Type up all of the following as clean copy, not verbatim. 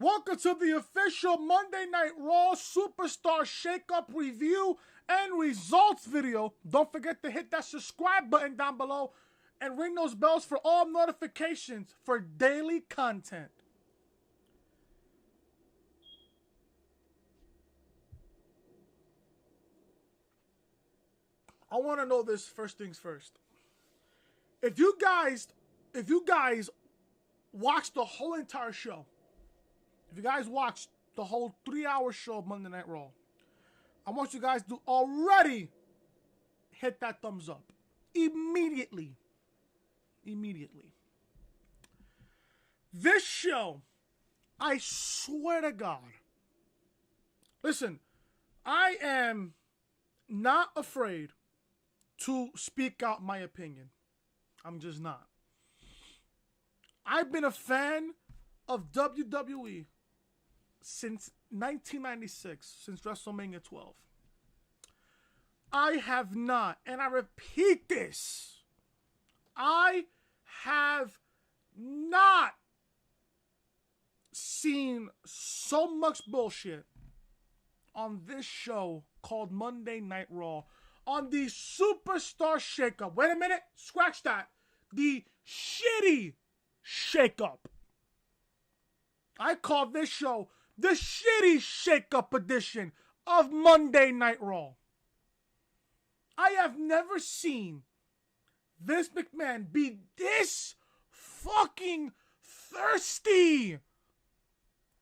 Welcome to the official Monday Night Raw Superstar Shakeup review and results video. Don't forget to hit that subscribe button down below and ring those bells for all notifications for daily content. I want to know this first things first. If you guys watched the whole entire show, if you guys watched the whole 3-hour show of Monday Night Raw, I want you guys to already hit that thumbs up. Immediately. This show, I swear to God. Listen, I am not afraid to speak out my opinion. I'm just not. I've been a fan of WWE since 1996, since WrestleMania 12. I have not, and I repeat this, I have not seen so much bullshit on this show called Monday Night Raw, on the Superstar Shakeup. Wait a minute, scratch that. The shitty Shakeup. I call this show the shitty Shakeup edition of Monday Night Raw. I have never seen Vince McMahon be this fucking thirsty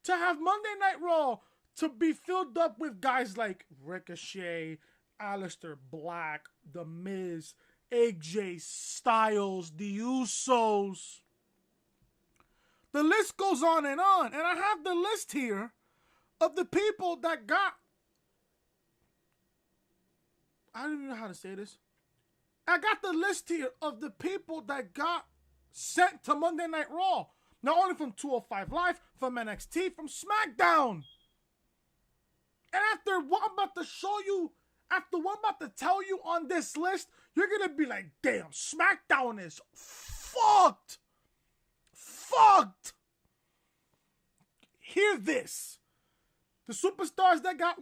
to have Monday Night Raw to be filled up with guys like Ricochet, Aleister Black, The Miz, AJ Styles, The Usos. The list goes on, and I have the list here of the people that got... I don't even know how to say this. I got the list here of the people that got sent to Monday Night Raw. Not only from 205 Live, from NXT, from Smackdown. And after what I'm about to show you, after what I'm about to tell you on this list, you're going to be like, damn, Smackdown is fucked. Hear this. The superstars that got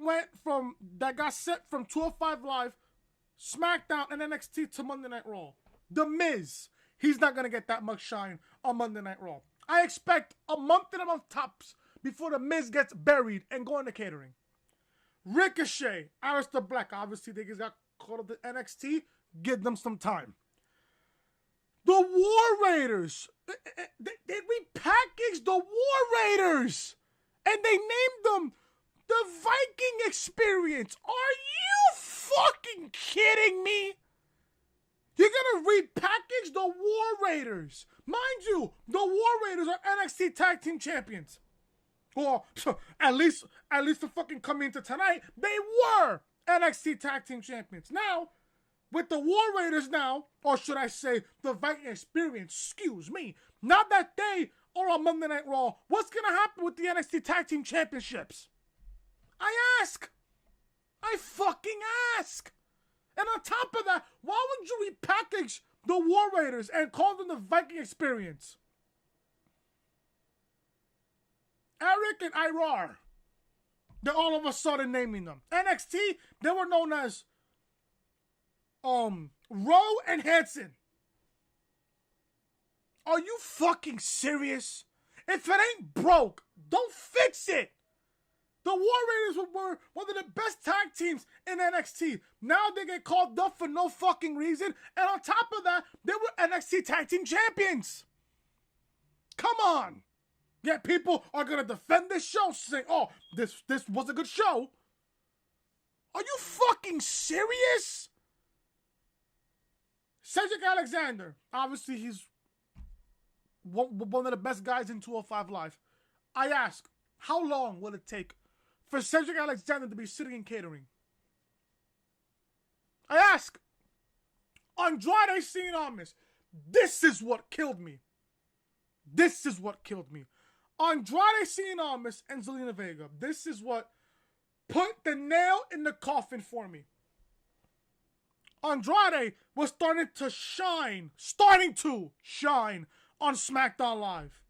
sent from 205 Live, SmackDown, and NXT to Monday Night Raw. The Miz, he's not going to get that much shine on Monday Night Raw. I expect a month and a month tops before The Miz gets buried and going to catering. Ricochet, Aleister Black, obviously they just got called up to NXT. Give them some time. The War Raiders, they repackaged the War Raiders, and they named them the Viking Experience. Are you fucking kidding me? You're gonna repackage the War Raiders. Mind you, the War Raiders are NXT Tag Team Champions. Or at least for fucking coming into tonight, they were NXT Tag Team Champions. Now, with the War Raiders now, or should I say the Viking Experience, excuse me, now that they are on Monday Night Raw, what's going to happen with the NXT Tag Team Championships? I fucking ask. And on top of that, why would you repackage the War Raiders and call them the Viking Experience? Eric and Irar, they're all of a sudden naming them. NXT, they were known as Rowe and Hanson. Are you fucking serious? If it ain't broke, don't fix it. The War Raiders were one of the best tag teams in NXT. Now they get called up for no fucking reason. And on top of that, they were NXT Tag Team Champions. Come on. Yet people are going to defend this show saying, oh, this was a good show. Are you fucking serious? Cedric Alexander, obviously he's one of the best guys in 205 Live. I ask, how long will it take for Cedric Alexander to be sitting in catering? I ask, Andrade Cien Almas, this is what killed me. Andrade Cien Almas and Zelina Vega, this is what put the nail in the coffin for me. Andrade was starting to shine on SmackDown Live.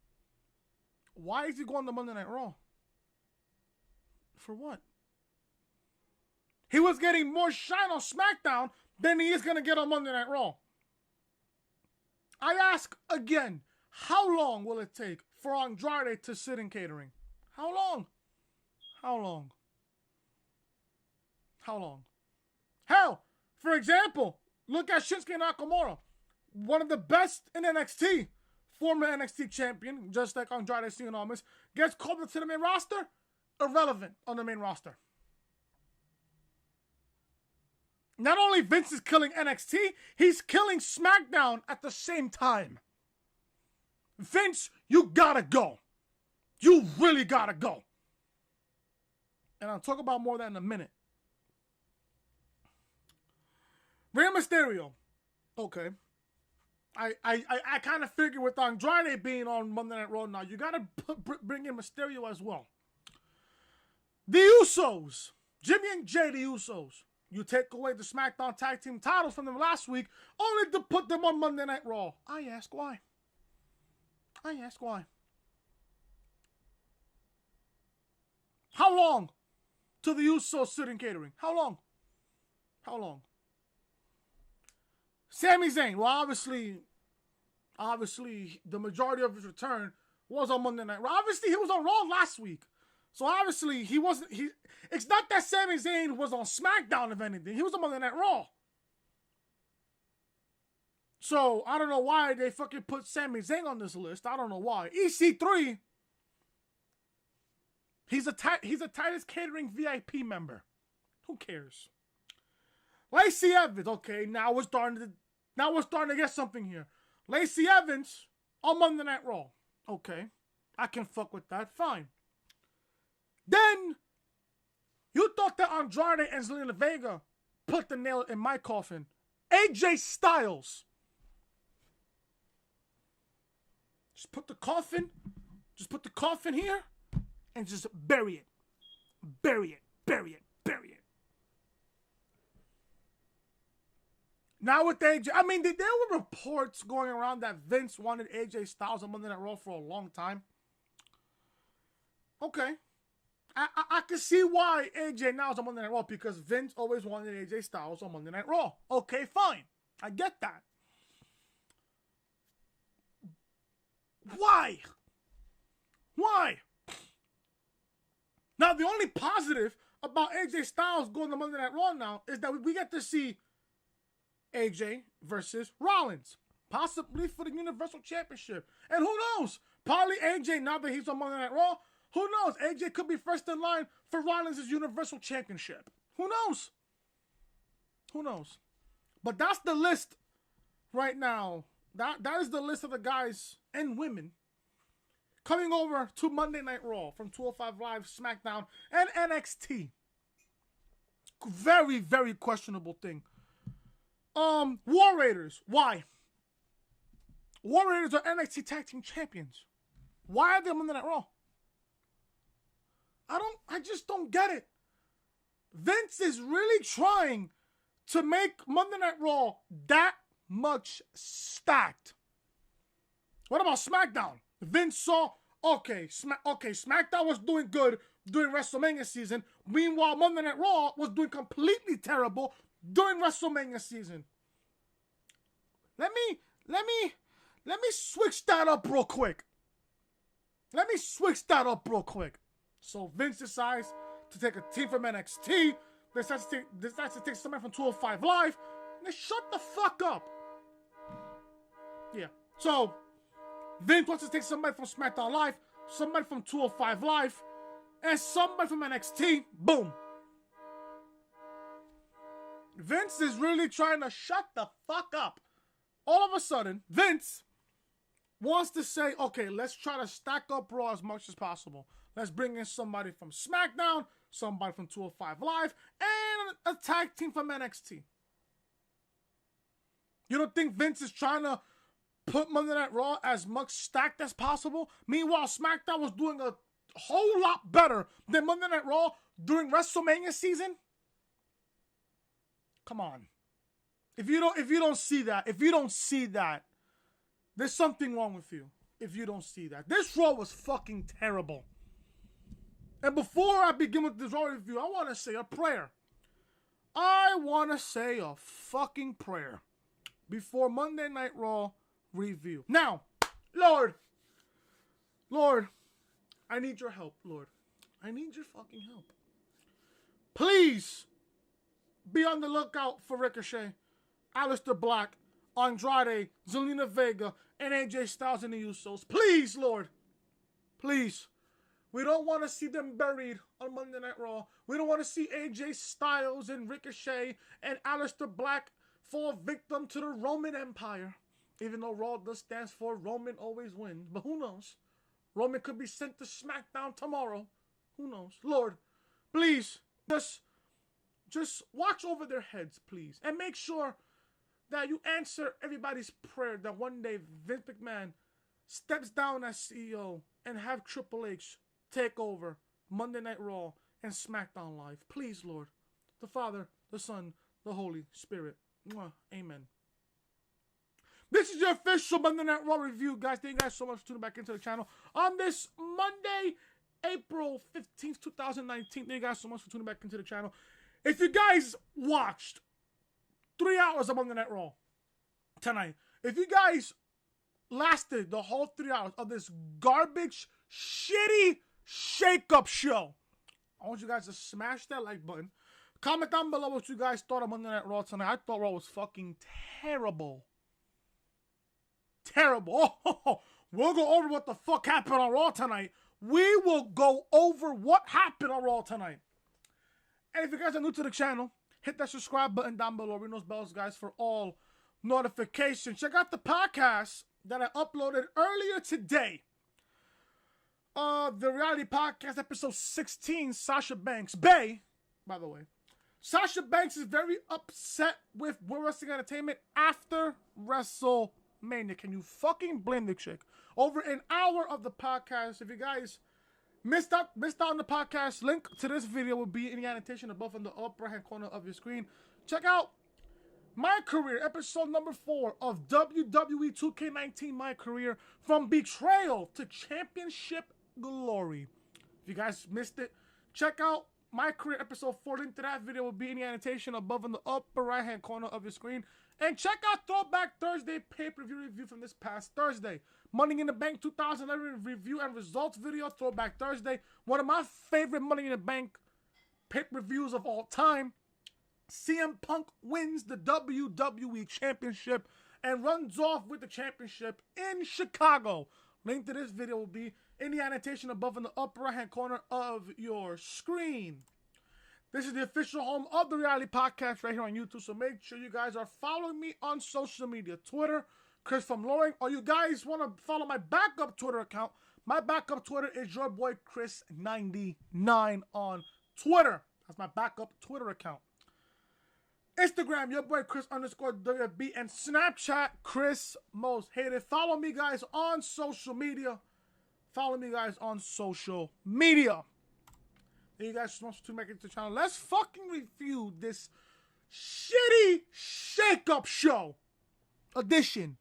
Why is he going to Monday Night Raw? For what? He was getting more shine on SmackDown than he is going to get on Monday Night Raw. I ask again, how long will it take for Andrade to sit in catering? How long? How long? How long? Hell, for example, look at Shinsuke Nakamura. One of the best in NXT. Former NXT champion, just like Andrade Cien Almas, gets called up to the main roster. Irrelevant on the main roster. Not only Vince is killing NXT, he's killing SmackDown at the same time. Vince, you gotta go. You really gotta go. And I'll talk about more of that in a minute. Rey Mysterio. Okay. I kind of figured with Andrade being on Monday Night Raw now, you gotta bring in Mysterio as well. The Usos. Jimmy and Jay, the Usos. You take away the SmackDown Tag Team titles from them last week, only to put them on Monday Night Raw. I ask why. I ask why. How long till the Usos sit in catering? How long? How long? Sami Zayn. Well, obviously, the majority of his return was on Monday Night Raw. Obviously, he was on Raw last week. So obviously, he wasn't. It's not that Sami Zayn was on SmackDown, if anything. He was on Monday Night Raw. So I don't know why they fucking put Sami Zayn on this list. I don't know why. EC3. He's a Titus Catering VIP member. Who cares? Lacey Evans. Okay, now we're starting to get something here. Lacey Evans on Monday Night Raw. Okay, I can fuck with that. Fine. Then, you thought that Andrade and Zelina Vega put the nail in my coffin. AJ Styles. Just put the coffin here and just bury it. Bury it, bury it, bury it. Now with AJ, I mean, there were reports going around that Vince wanted AJ Styles on Monday Night Raw for a long time. Okay. I can see why AJ now is on Monday Night Raw, because Vince always wanted AJ Styles on Monday Night Raw. Okay, fine. I get that. Why? Why? Now, the only positive about AJ Styles going to Monday Night Raw now is that we get to see AJ versus Rollins, possibly for the Universal Championship. And who knows? Probably AJ, now that he's on Monday Night Raw, who knows? AJ could be first in line for Rollins' Universal Championship. Who knows? Who knows? But that's the list right now. That is the list of the guys and women coming over to Monday Night Raw from 205 Live, SmackDown, and NXT. Very, very questionable thing. War Raiders. Why? War Raiders are NXT Tag Team Champions. Why are they on Monday Night Raw? I just don't get it. Vince is really trying to make Monday Night Raw that much stacked. What about SmackDown? Vince saw, SmackDown was doing good during WrestleMania season. Meanwhile, Monday Night Raw was doing completely terrible during WrestleMania season. Let me switch that up real quick. So Vince decides to take a team from NXT. Decides to take somebody from 205 Live. And they shut the fuck up. Yeah. So Vince wants to take somebody from SmackDown Live, somebody from 205 Live, and somebody from NXT. Boom. Vince is really trying to shut the fuck up. All of a sudden, Vince wants to say, okay, let's try to stack up Raw as much as possible. Let's bring in somebody from SmackDown, somebody from 205 Live, and a tag team from NXT. You don't think Vince is trying to put Monday Night Raw as much stacked as possible? Meanwhile, SmackDown was doing a whole lot better than Monday Night Raw during WrestleMania season. Come on. If you don't see that, there's something wrong with you. if you don't see that. This Raw was fucking terrible. And before I begin with this Raw review, I want to say a prayer. I want to say a fucking prayer before Monday Night Raw review. Now, Lord, I need your help, Lord. I need your fucking help. Please be on the lookout for Ricochet, Aleister Black, Andrade, Zelina Vega, and AJ Styles and the Usos. Please, Lord. Please. We don't want to see them buried on Monday Night Raw. We don't want to see AJ Styles and Ricochet and Aleister Black fall victim to the Roman Empire. Even though Raw does stand for Roman always wins. But who knows? Roman could be sent to Smackdown tomorrow. Who knows? Lord, please, just watch over their heads, please. And make sure that you answer everybody's prayer that one day Vince McMahon steps down as CEO and have Triple H take over Monday Night Raw and SmackDown Live. Please, Lord. The Father, the Son, the Holy Spirit. Mwah. Amen. This is your official Monday Night Raw review, guys. Thank you guys so much for tuning back into the channel on this Monday, April 15th, 2019. Thank you guys so much for tuning back into the channel. If you guys watched 3 hours of Monday Night Raw tonight, if you guys lasted the whole 3 hours of this garbage, shitty shake-up show, I want you guys to smash that like button. Comment down below what you guys thought of Monday Night Raw tonight. I thought Raw was fucking terrible. Terrible. Oh, we'll go over what the fuck happened on Raw tonight. We will go over what happened on Raw tonight. And if you guys are new to the channel, hit that subscribe button down below. Ring those bells, guys, for all notifications. Check out the podcast that I uploaded earlier today. The reality podcast, episode 16, Sasha Banks. Bay, by the way. Sasha Banks is very upset with World Wrestling Entertainment after WrestleMania. Can you fucking blame the chick? Over an hour of the podcast. If you guys missed out on the podcast, link to this video will be in the annotation above in the upper right hand corner of your screen. Check out My Career, episode number 4 of WWE 2K19 My Career, from betrayal to championship glory. If you guys missed it, check out My Career, episode 4. Link to that video will be in the annotation above in the upper right hand corner of your screen. And check out Throwback Thursday pay-per-view review from this past Thursday. Money in the Bank 2011 review and results video, Throwback Thursday. One of my favorite Money in the Bank pay-per-views of all time. CM Punk wins the WWE Championship and runs off with the championship in Chicago. Link to this video will be in the annotation above in the upper right-hand corner of your screen. This is the official home of the reality podcast right here on YouTube, so make sure you guys are following me on social media. Twitter, Chris from Loring, or you guys want to follow my backup Twitter account. My backup Twitter is your boy Chris99 on Twitter. That's my backup Twitter account. Instagram, your boy Chris_WB, and Snapchat, Chris Most Hated. Follow me, guys, on social media. Follow me, guys, on social media. Thank you guys so much for tuning back into the channel. Let's fucking review this shitty shake-up show edition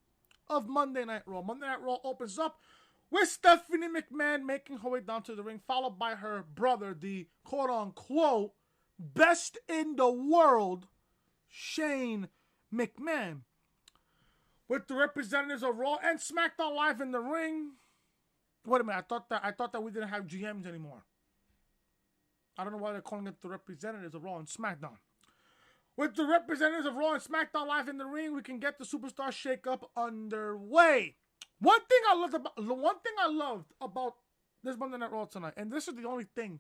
of Monday Night Raw. Monday Night Raw opens up with Stephanie McMahon making her way down to the ring, followed by her brother, the quote-unquote best in the world, Shane McMahon. With the representatives of Raw and SmackDown Live in the ring. Wait a minute, I thought that we didn't have GMs anymore. I don't know why they're calling it the representatives of Raw and SmackDown. With the representatives of Raw and SmackDown Live in the ring, we can get the Superstar Shakeup underway. One thing I loved about this Monday Night Raw tonight, and this is the only thing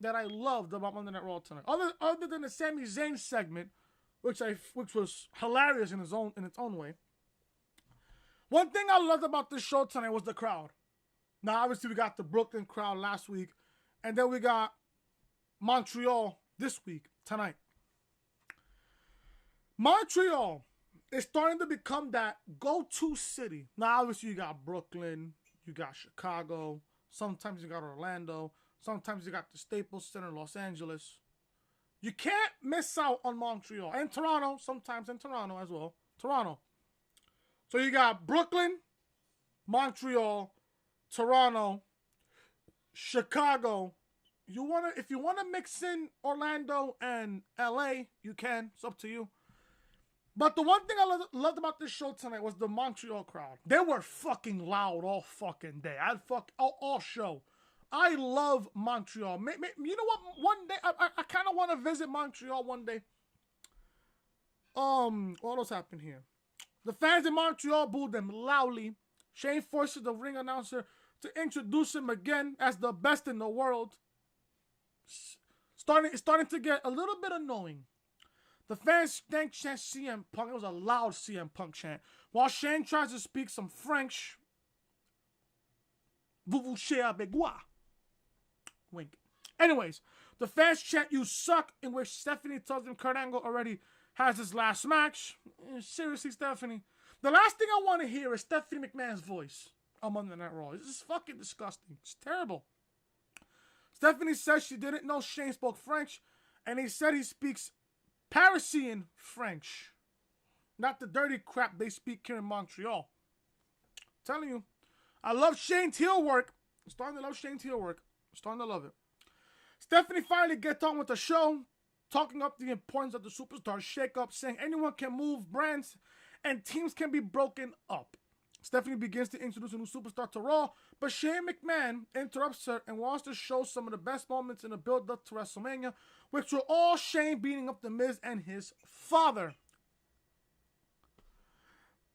that I loved about Monday Night Raw tonight, other than the Sami Zayn segment, which was hilarious in its own way. One thing I loved about this show tonight was the crowd. Now, obviously, we got the Brooklyn crowd last week, and then we got Montreal this week, tonight. Montreal is starting to become that go-to city. Now, obviously, you got Brooklyn, you got Chicago, sometimes you got Orlando, sometimes you got the Staples Center, Los Angeles. You can't miss out on Montreal. And Toronto, sometimes in Toronto as well. Toronto. So you got Brooklyn, Montreal, Toronto, Chicago. If you wanna mix in Orlando and LA, you can. It's up to you. But the one thing I loved about this show tonight was the Montreal crowd. They were fucking loud all fucking day. All show. I love Montreal. You know what? One day I kind of want to visit Montreal one day. What else happened here? The fans in Montreal booed them loudly. Shane forces the ring announcer to introduce him again as the best in the world. It's starting to get a little bit annoying. The fans chant CM Punk. It was a loud CM Punk chant. While Shane tries to speak some French. Vous avec moi. Wink. Anyways, the fans chant "You suck," in which Stephanie tells him Kurt Angle already has his last match. Seriously, Stephanie. The last thing I want to hear is Stephanie McMahon's voice on Monday Night Raw. This is fucking disgusting. It's terrible. Stephanie says she didn't know Shane spoke French, and he said he speaks Parisian French. Not the dirty crap they speak here in Montreal. I'm telling you, I love Shane's heel work. I'm starting to love Shane's heel work. I'm starting to love it. Stephanie finally gets on with the show, talking up the importance of the Superstar Shakeup, saying anyone can move brands and teams can be broken up. Stephanie begins to introduce a new superstar to Raw, but Shane McMahon interrupts her and wants to show some of the best moments in the build-up to WrestleMania, which were all Shane beating up The Miz and his father.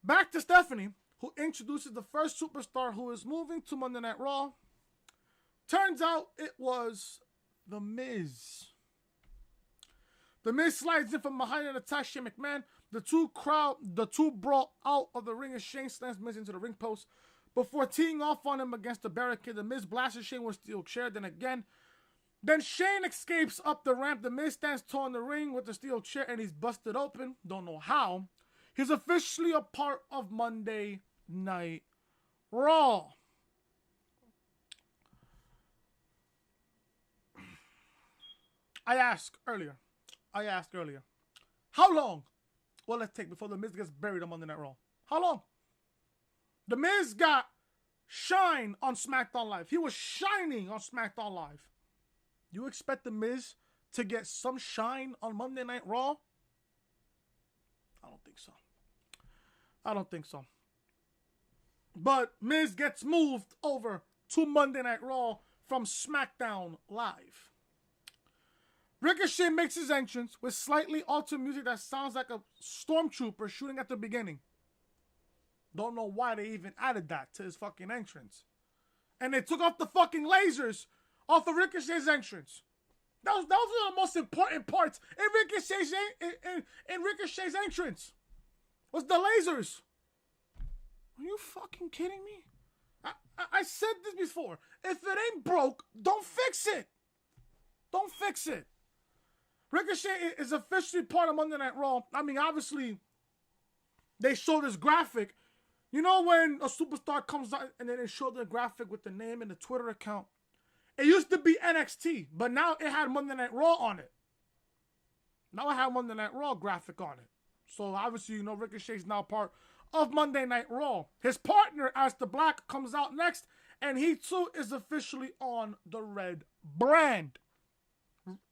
Back to Stephanie, who introduces the first superstar who is moving to Monday Night Raw. Turns out it was The Miz. The Miz slides in from behind and attacks Shane McMahon. The two brawl out of the ring as Shane slams Miz into the ring post. Before teeing off on him against the barricade, The Miz blasts Shane with a steel chair. Then Shane escapes up the ramp. The Miz stands tall in the ring with the steel chair and he's busted open. Don't know how. He's officially a part of Monday Night Raw. I asked earlier, how long will it take before The Miz gets buried on Monday Night Raw? How long? The Miz got shine on SmackDown Live. He was shining on SmackDown Live. You expect The Miz to get some shine on Monday Night Raw? I don't think so. But Miz gets moved over to Monday Night Raw from SmackDown Live. Ricochet makes his entrance with slightly altered music that sounds like a stormtrooper shooting at the beginning. Don't know why they even added that to his fucking entrance. And they took off the fucking lasers off of Ricochet's entrance. That was one of the most important parts in Ricochet's entrance. Was the lasers. Are you fucking kidding me? I said this before. If it ain't broke, don't fix it. Don't fix it. Ricochet is officially part of Monday Night Raw. I mean, obviously, they show this graphic. You know when a superstar comes out and then they show the graphic with the name and the Twitter account? It used to be NXT, but now it had Monday Night Raw on it. Now it had Monday Night Raw graphic on it. So obviously, you know, Ricochet's now part of Monday Night Raw. His partner, Aleister Black, comes out next, and he too is officially on the red brand.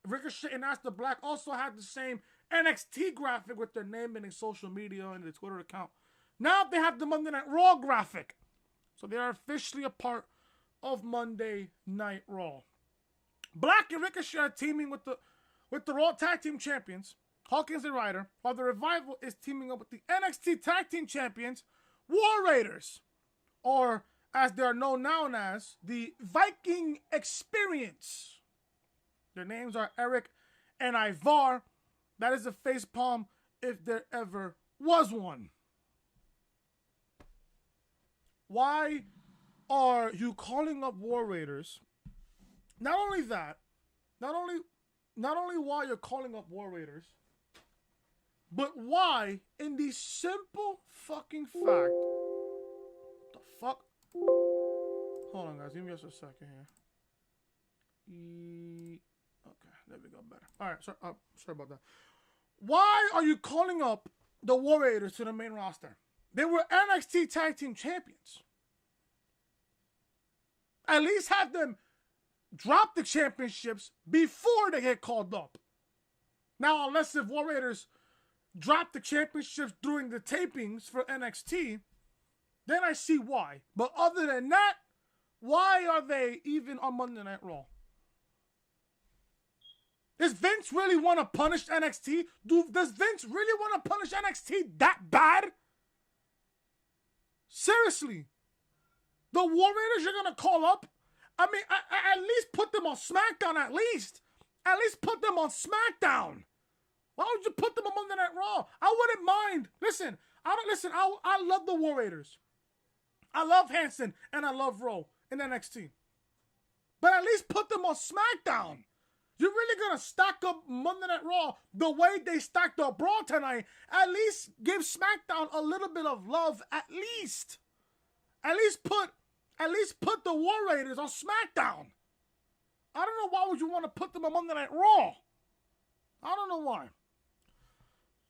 Ricochet and Aleister Black also had the same NXT graphic with their name and their social media and their Twitter account. Now they have the Monday Night Raw graphic. So they are officially a part of Monday Night Raw. Black and Ricochet are teaming with the Raw Tag Team Champions, Hawkins and Ryder, while the Revival is teaming up with the NXT Tag Team Champions, War Raiders, or as they are known now as, the Viking Experience. Their names are Eric and Ivar. That is a facepalm if there ever was one. Why are you calling up War Raiders? Not only that, not only why you're calling up War Raiders, but why, in the simple fucking fact, what the fuck? Hold on, guys. Give me just a second here. Okay, there we go. Better. All right. Sorry about that. Why are you calling up the War Raiders to the main roster? They were NXT Tag Team Champions. At least have them drop the championships before they get called up. Now, unless if War Raiders drop the championships during the tapings for NXT, then I see why. But other than that, why are they even on Monday Night Raw? Does Vince really want to punish NXT? Does Vince really want to punish NXT that bad? Seriously. The War Raiders you're going to call up? I mean, at least put them on SmackDown, at least. At least put them on SmackDown. Why would you put them on Monday Night Raw? I wouldn't mind. Listen, I love the War Raiders. I love Hanson and I love Rowe in NXT. But at least put them on SmackDown. You're really going to stack up Monday Night Raw the way they stacked up Raw tonight. At least give SmackDown a little bit of love, at least. At least put the War Raiders on SmackDown. I don't know why would you want to put them on Monday Night Raw. I don't know why.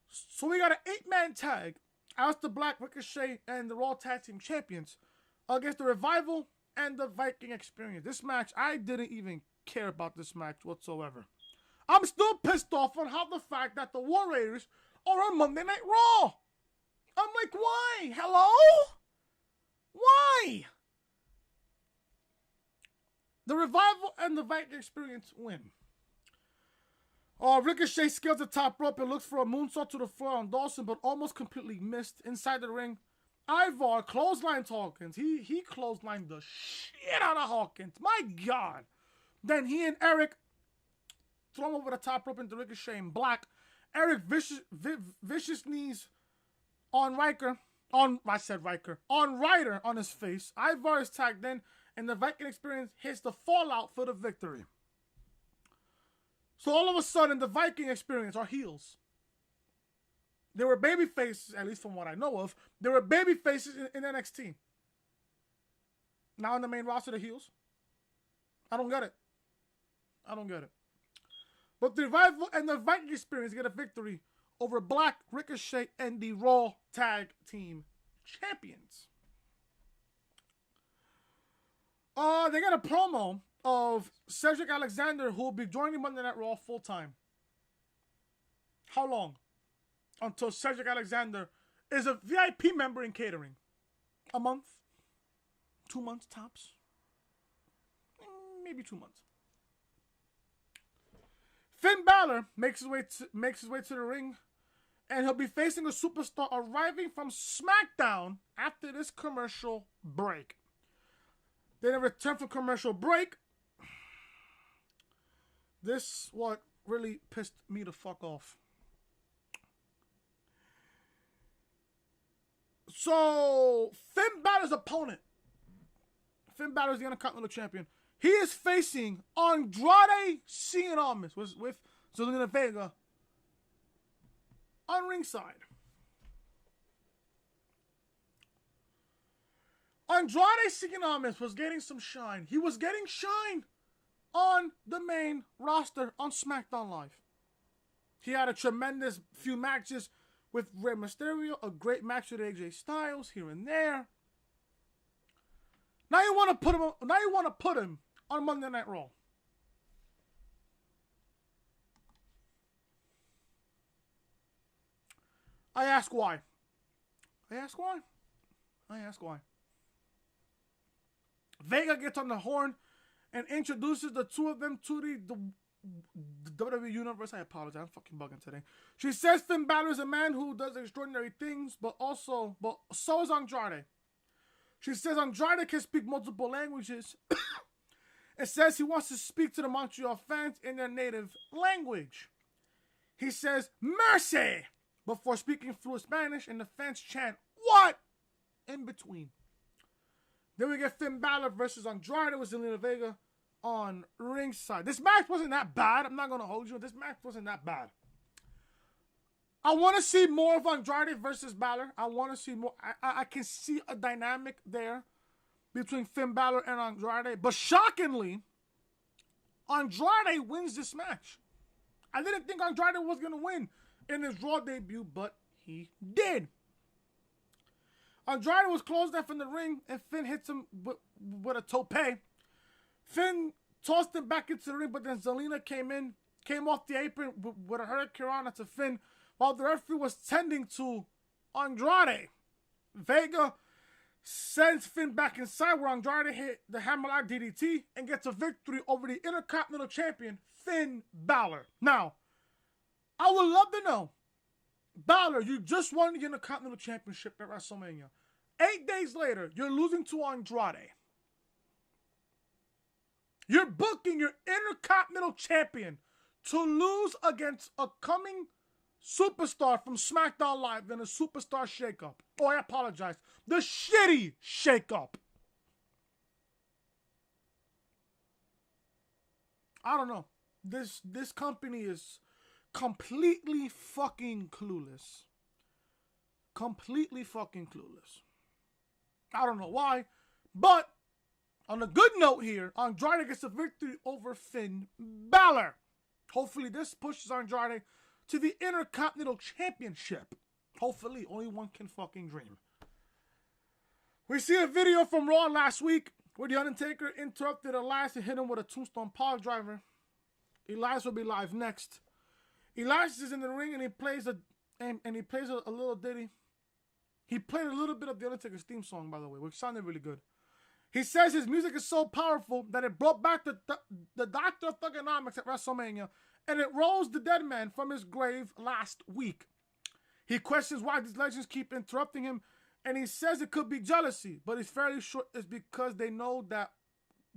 So we got an 8-man tag. Aleister Black, Ricochet, and the Raw Tag Team Champions against the Revival and the Viking Experience. This match, I didn't even care about this match whatsoever. I'm still pissed off on how the fact that the War Raiders are on Monday Night Raw. I'm like, why? Hello? Why? The Revival and the Viking Experience win. Ricochet scales the top rope and looks for a moonsault to the floor on Dawson, but almost completely missed. Inside the ring, Ivar clotheslines Hawkins. He clotheslined the shit out of Hawkins. My God. Then he and Eric throw him over the top rope into Ricochet and Black. Eric vicious knees on Riker. On Ryder on his face. Ivar is tagged in, and the Viking Experience hits the Fallout for the victory. So all of a sudden, the Viking Experience are heels. They were baby faces, at least from what I know of. They were baby faces in NXT. Now in the main roster, the heels. I don't get it. But the Revival and the Viking Experience get a victory over Black, Ricochet, and the Raw Tag Team Champions. They got a promo of Cedric Alexander, who will be joining Monday Night Raw full time. How long? Until Cedric Alexander is a VIP member in catering. A month? 2 months tops? Maybe 2 months. Finn Balor makes his way to the ring, and he'll be facing a superstar arriving from SmackDown after this commercial break. Then a return from commercial break. This what really pissed me the fuck off. So Finn Balor's opponent, Finn Balor's the Intercontinental Champion. He is facing Andrade Cien Almas with Zelina Vega on ringside. Andrade Cien Almas was getting some shine. He was getting shine on the main roster on SmackDown Live. He had a tremendous few matches with Rey Mysterio, a great match with AJ Styles here and there. Now you want to put him on Monday Night Raw. I ask why. Vega gets on the horn and introduces the two of them to the WWE Universe. I apologize, I'm fucking bugging today. She says Finn Balor is a man who does extraordinary things, but so is Andrade. She says Andrade can speak multiple languages. It says he wants to speak to the Montreal fans in their native language. He says, mercy, before speaking fluent Spanish, and the fans chant, what? In between. Then we get Finn Balor versus Andrade with Zelina Vega on ringside. This match wasn't that bad. I'm not going to hold you. This match wasn't that bad. I want to see more of Andrade versus Balor. I want to see more. I can see a dynamic there between Finn Balor and Andrade. But shockingly, Andrade wins this match. I didn't think Andrade was going to win in his Raw debut, but he did. Andrade was closed off in the ring, and Finn hits him with a tope. Finn tossed him back into the ring, but then Zelina came off the apron with a hurricane to Finn, while the referee was tending to Andrade. Vega sends Finn back inside, where Andrade hit the Hammerlock DDT and gets a victory over the Intercontinental Champion, Finn Balor. Now, I would love to know, Balor, you just won the Intercontinental Championship at WrestleMania. 8 days later, you're losing to Andrade. You're booking your Intercontinental Champion to lose against a coming superstar from Smackdown Live in a Superstar Shakeup. Oh, I apologize. The shitty Shakeup. I don't know. This company is completely fucking clueless. Completely fucking clueless. I don't know why, but on a good note here, Andrade gets a victory over Finn Balor. Hopefully this pushes Andrade to the Intercontinental Championship. Hopefully, only one can fucking dream. We see a video from Raw last week where The Undertaker interrupted Elias and hit him with a tombstone pile driver. Elias will be live next. Elias is in the ring and he plays a little ditty. He played a little bit of The Undertaker's theme song, by the way, which sounded really good. He says his music is so powerful that it brought back the Doctor of Thugonomics at WrestleMania, and it rose the dead man from his grave last week. He questions why these legends keep interrupting him, and he says it could be jealousy, but he's fairly sure it's because they know that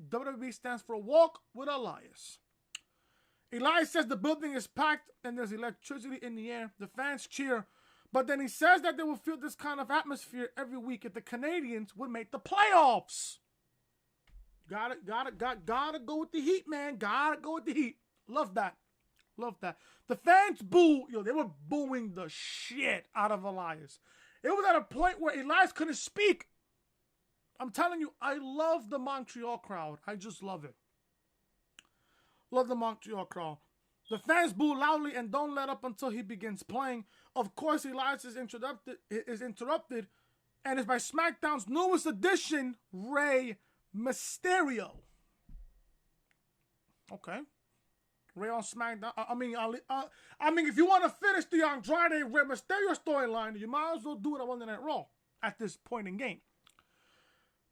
WWE stands for Walk with Elias. Elias says the building is packed and there's electricity in the air. The fans cheer, but then he says that they will feel this kind of atmosphere every week if the Canadians would make the playoffs. Gotta go with the heat, man. Gotta go with the heat. Love that. Love that. The fans boo. They were booing the shit out of Elias. It was at a point where Elias couldn't speak. I'm telling you, I love the Montreal crowd. I just love it. Love the Montreal crowd. The fans boo loudly and don't let up until he begins playing. Of course, Elias is interrupted, and is by SmackDown's newest addition, Rey Mysterio. Okay. Rey on SmackDown. I mean, if you want to finish the Andrade Rey Mysterio storyline, you might as well do it on Monday Night Raw at this point in game.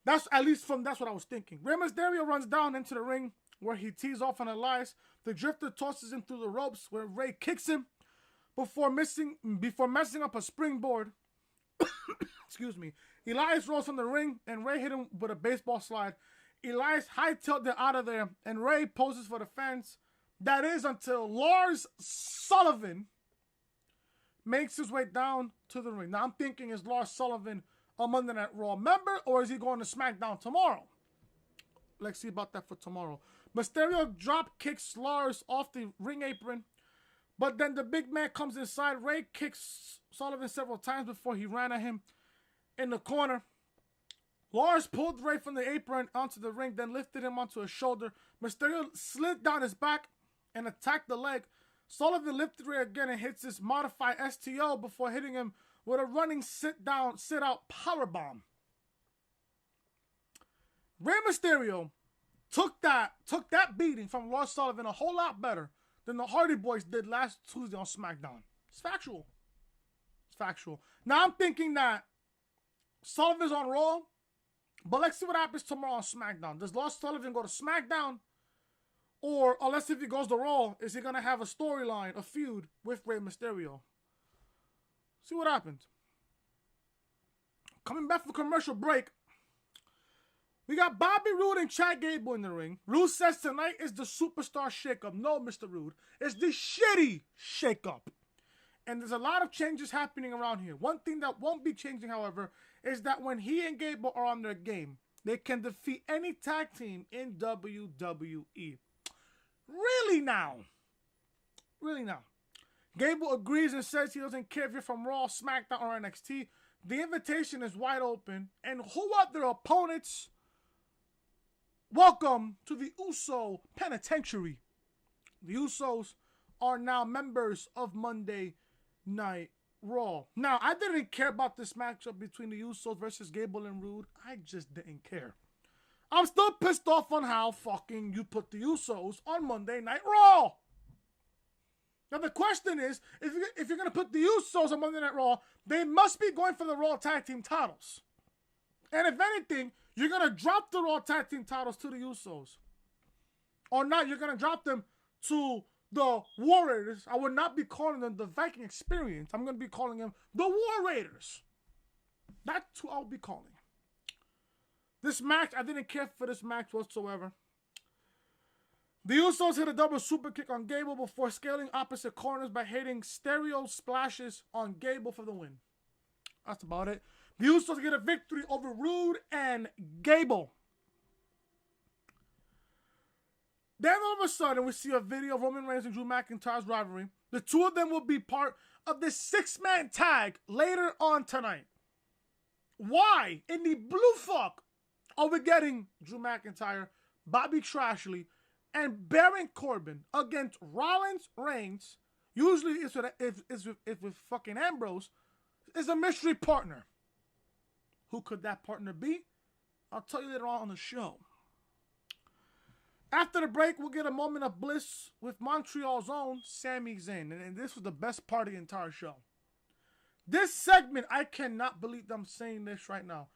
That's what I was thinking. Rey Mysterio runs down into the ring where he tees off on Elias. The Drifter tosses him through the ropes where Rey kicks him before messing up a springboard. Excuse me. Elias rolls from the ring and Rey hit him with a baseball slide. Elias hightailed it out of there and Rey poses for the fans. That is until Lars Sullivan makes his way down to the ring. Now I'm thinking, is Lars Sullivan a Monday Night Raw member or is he going to SmackDown tomorrow? Let's see about that for tomorrow. Mysterio drop kicks Lars off the ring apron, but then the big man comes inside. Rey kicks Sullivan several times before he ran at him in the corner. Lars pulled Rey from the apron onto the ring, then lifted him onto his shoulder. Mysterio slid down his back and attacked the leg. Sullivan lifted Rey again and hits his modified STO before hitting him with a running sit-out powerbomb. Rey Mysterio took that beating from Lars Sullivan a whole lot better than the Hardy Boys did last Tuesday on SmackDown. It's factual. It's factual. Now I'm thinking that Sullivan's on Raw, but let's see what happens tomorrow on SmackDown. Does Lars Sullivan go to SmackDown? Or, unless if he goes to Raw, is he going to have a storyline, a feud with Rey Mysterio? See what happens. Coming back from commercial break, we got Bobby Roode and Chad Gable in the ring. Roode says tonight is the Superstar Shakeup. No, Mr. Roode. It's the shitty Shakeup. And there's a lot of changes happening around here. One thing that won't be changing, however, is that when he and Gable are on their game, they can defeat any tag team in WWE. Really now? Really now? Gable agrees and says he doesn't care if you're from Raw, SmackDown, or NXT. The invitation is wide open. And who are their opponents? Welcome to the Uso Penitentiary. The Usos are now members of Monday Night Raw. Now, I didn't care about this matchup between the Usos versus Gable and Roode. I just didn't care. I'm still pissed off on how fucking you put the Usos on Monday Night Raw. Now the question is, if you're going to put the Usos on Monday Night Raw, they must be going for the Raw Tag Team titles. And if anything, you're going to drop the Raw Tag Team titles to the Usos. Or not, you're going to drop them to the War Raiders. I would not be calling them the Viking Experience. I'm going to be calling them the War Raiders. That's who I'll be calling. This match, I didn't care for this match whatsoever. The Usos hit a double super kick on Gable before scaling opposite corners by hitting stereo splashes on Gable for the win. That's about it. The Usos get a victory over Rude and Gable. Then all of a sudden, we see a video of Roman Reigns and Drew McIntyre's rivalry. The two of them will be part of this six-man tag later on tonight. Why in the blue fuck are we getting Drew McIntyre, Bobby Trashley, and Baron Corbin against Rollins, Reigns? Usually it's with fucking Ambrose, is a mystery partner. Who could that partner be? I'll tell you later on the show. After the break, we'll get a moment of bliss with Montreal's own Sami Zayn. And this was the best part of the entire show. This segment, I cannot believe I'm saying this right now.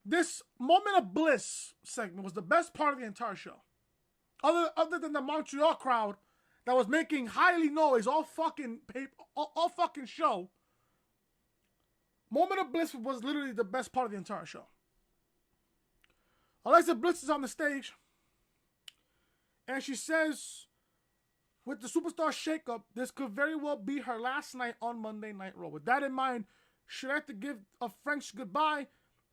This moment of bliss segment was the best part of the entire show. Other than the Montreal crowd that was making highly noise all fucking show. Moment of bliss was literally the best part of the entire show. Alexa Bliss is on the stage. And she says, with the Superstar Shakeup, this could very well be her last night on Monday Night Raw. With that in mind, she'd like to give a French goodbye.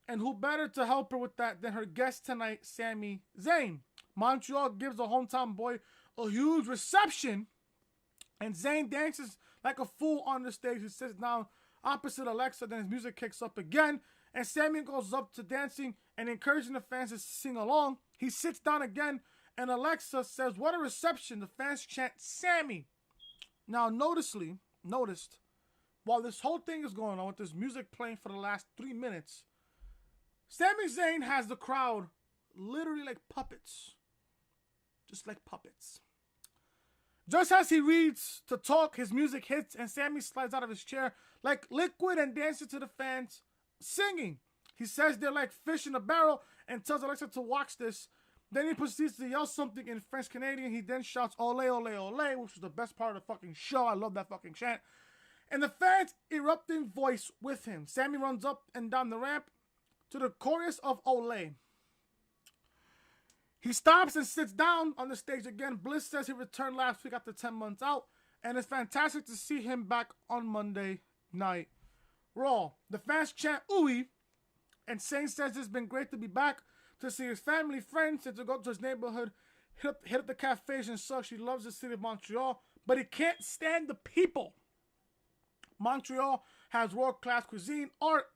And who better to help her with that than her guest tonight, Sami Zayn. Montreal gives the hometown boy a huge reception. And Zayn dances like a fool on the stage. He sits down opposite Alexa. Then his music kicks up again. And Sami goes up to dancing and encouraging the fans to sing along. He sits down again. And Alexa says, "What a reception." The fans chant, "Sami." Now, noticed, while this whole thing is going on with this music playing for the last 3 minutes, Sami Zayn has the crowd literally like puppets. Just like puppets. Just as he reads to talk, his music hits and Sami slides out of his chair like liquid and dances to the fans, singing. He says they're like fish in a barrel and tells Alexa to watch this. Then he proceeds to yell something in French Canadian. He then shouts, "Ole, ole, ole," which was the best part of the fucking show. I love that fucking chant. And the fans erupt in voice with him. Sami runs up and down the ramp to the chorus of Ole. He stops and sits down on the stage again. Bliss says he returned last week after 10 months out. And it's fantastic to see him back on Monday Night Raw. The fans chant "Ooey." And Zayn says it's been great to be back, to see his family, friends, and to go to his neighborhood, hit up the cafes and such. He loves the city of Montreal, but he can't stand the people. Montreal has world-class cuisine, art,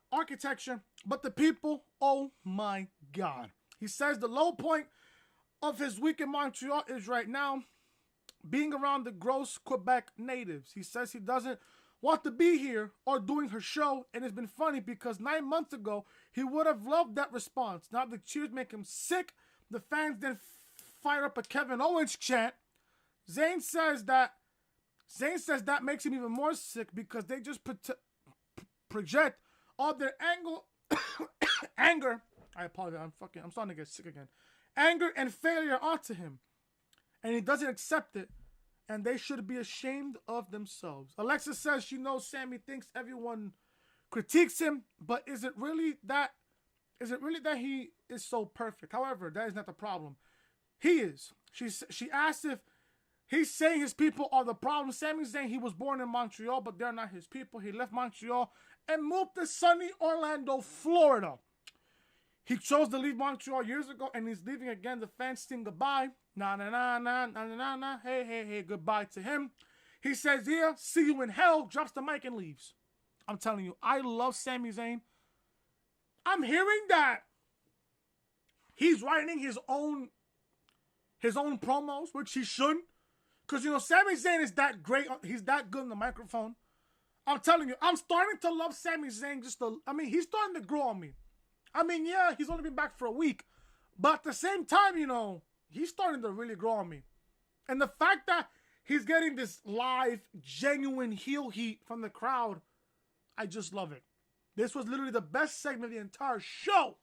architecture, but the people, oh my God. He says the low point of his week in Montreal is right now being around the gross Quebec natives. He says he doesn't want to be here or doing her show, and it's been funny because 9 months ago, he would have loved that response. Now the cheers make him sick. The fans then fire up a Kevin Owens chant. Zayn says that makes him even more sick because they just project all their anger. I apologize. I'm starting to get sick again. Anger and failure onto him, and he doesn't accept it. And they should be ashamed of themselves. Alexa says she knows Sami thinks everyone critiques him, but is it really that he is so perfect? However, that is not the problem. He is. She asked if he's saying his people are the problem. Sami's saying he was born in Montreal, but they're not his people. He left Montreal and moved to sunny Orlando, Florida. He chose to leave Montreal years ago, and he's leaving again. The fans sing goodbye. Na na na na na na na. Hey, hey, hey, goodbye to him. He says, "Yeah, see you in hell," drops the mic and leaves. I'm telling you, I love Sami Zayn. I'm hearing that he's writing his own promos, which he shouldn't. Because, Sami Zayn is that great. He's that good on the microphone. I'm telling you, I'm starting to love Sami Zayn. He's starting to grow on me. I mean, yeah, he's only been back for a week. But at the same time, you know, he's starting to really grow on me. And the fact that he's getting this live, genuine heel heat from the crowd, I just love it. This was literally the best segment of the entire show,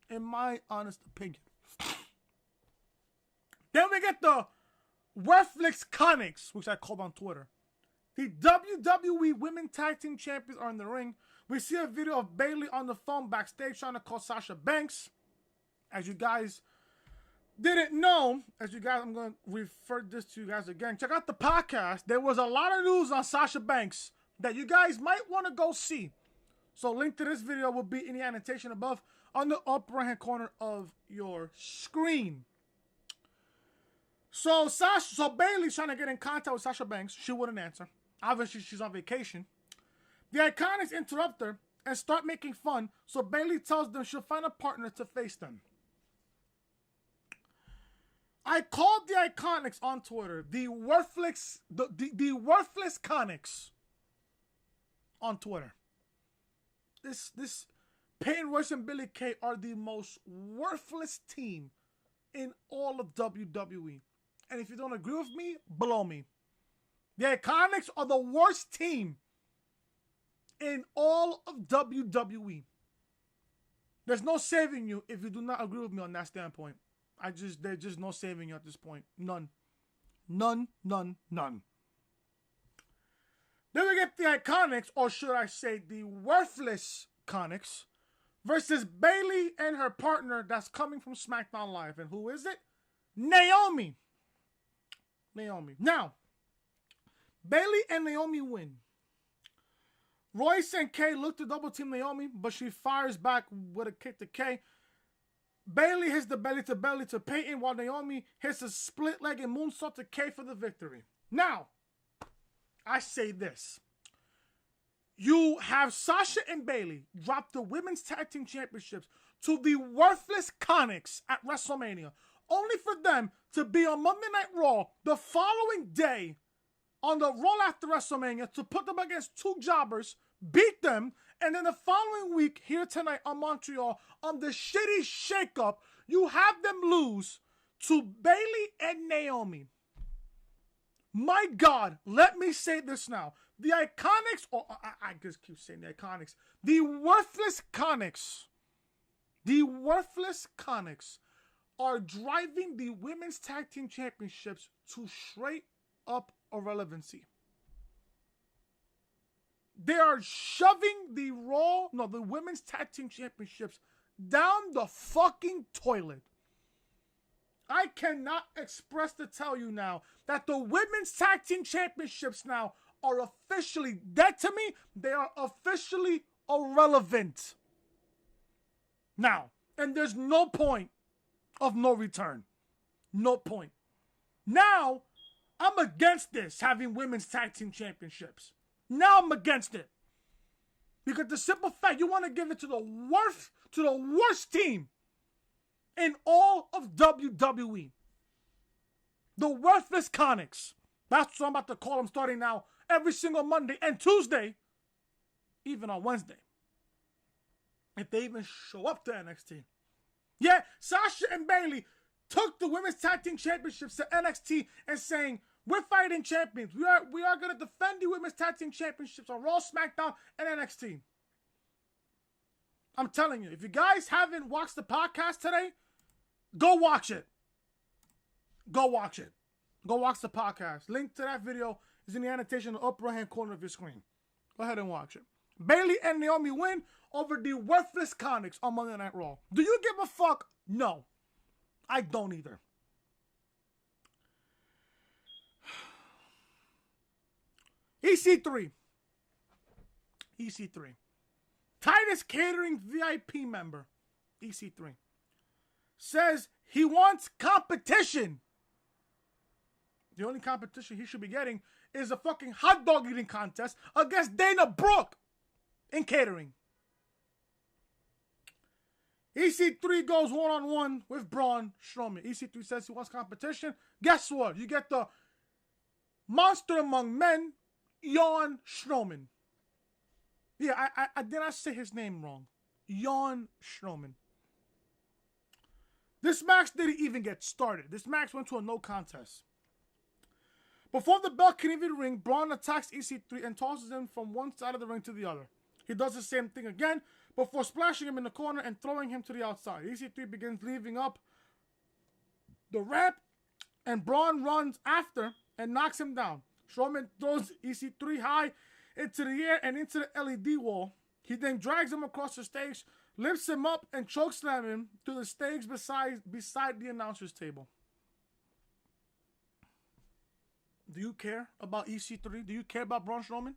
in my honest opinion. Then we get the Worthless Conics, which I called on Twitter. The WWE Women Tag Team Champions are in the ring. We see a video of Bayley on the phone backstage trying to call Sasha Banks. As you guys didn't know, I'm going to refer this to you guys again. Check out the podcast. There was a lot of news on Sasha Banks that you guys might want to go see. So link to this video will be in the annotation above on the upper right hand corner of your screen. So Bayley's trying to get in contact with Sasha Banks. She wouldn't answer. Obviously, she's on vacation. The Iconics interrupt her and start making fun. So Bayley tells them she'll find a partner to face them. I called the Iconics on Twitter the worthless Conics on Twitter. This Peyton Royce and Billy Kay are the most worthless team in all of WWE. And if you don't agree with me, blow me. The Iconics are the worst team in all of WWE. There's no saving you if you do not agree with me on that standpoint. There's just no saving you at this point. None. None. Then we get the Iconics, or should I say the Worthless Conics, versus Bayley and her partner that's coming from Smackdown Live. And who is it? Naomi. Now, Bayley and Naomi win. Royce and Kay look to double team Naomi, but she fires back with a kick to Kay. Bayley hits the belly to Peyton, while Naomi hits a split-legged moonsault to Kay for the victory. Now, I say this. You have Sasha and Bayley drop the Women's Tag Team Championships to the Worthless Conics at WrestleMania, only for them to be on Monday Night Raw the following day on the Raw after WrestleMania to put them against two jobbers, beat them, and then the following week here tonight on Montreal on the shitty shakeup, you have them lose to Bayley and Naomi. My God, let me say this now. The Iconics, or I just keep saying the Iconics, the Worthless Conics are driving the Women's Tag Team Championships to straight up irrelevancy. They are shoving the Women's Tag Team Championships down the fucking toilet. I cannot express to tell you now that the Women's Tag Team Championships now are officially dead to me. They are officially irrelevant. Now, and there's no point of no return. No point. Now, I'm against this, having Women's Tag Team Championships. Now I'm against it. Because the simple fact, you want to give it to the worst team in all of WWE. The Worthless Conics. That's what I'm about to call them starting now every single Monday and Tuesday, even on Wednesday. If they even show up to NXT. Yeah, Sasha and Bayley took the Women's Tag Team Championships to NXT and saying, we're fighting champions. We are going to defend the Women's Tag Team Championships on Raw, SmackDown, and NXT. I'm telling you, if you guys haven't watched the podcast today, go watch it. Go watch it. Go watch the podcast. Link to that video is in the annotation in the upper right-hand corner of your screen. Go ahead and watch it. Bayley and Naomi win over the Worthless Conics on Monday Night Raw. Do you give a fuck? No. I don't either. EC3. Titus Catering VIP member, EC3, says he wants competition. The only competition he should be getting is a fucking hot dog eating contest against Dana Brooke in catering. EC3 goes one-on-one with Braun Strowman. EC3 says he wants competition. Guess what? You get the monster among men, Braun Strowman. Yeah, I did not say his name wrong. Braun Strowman. This match didn't even get started. This match went to a no contest. Before the bell can even ring, Braun attacks EC3 and tosses him from one side of the ring to the other. He does the same thing again before splashing him in the corner and throwing him to the outside. EC3 begins leaving up the ramp, and Braun runs after and knocks him down. Strowman throws EC3 high into the air and into the LED wall. He then drags him across the stage, lifts him up, and chokeslams him to the stage beside the announcer's table. Do you care about EC3? Do you care about Braun Strowman?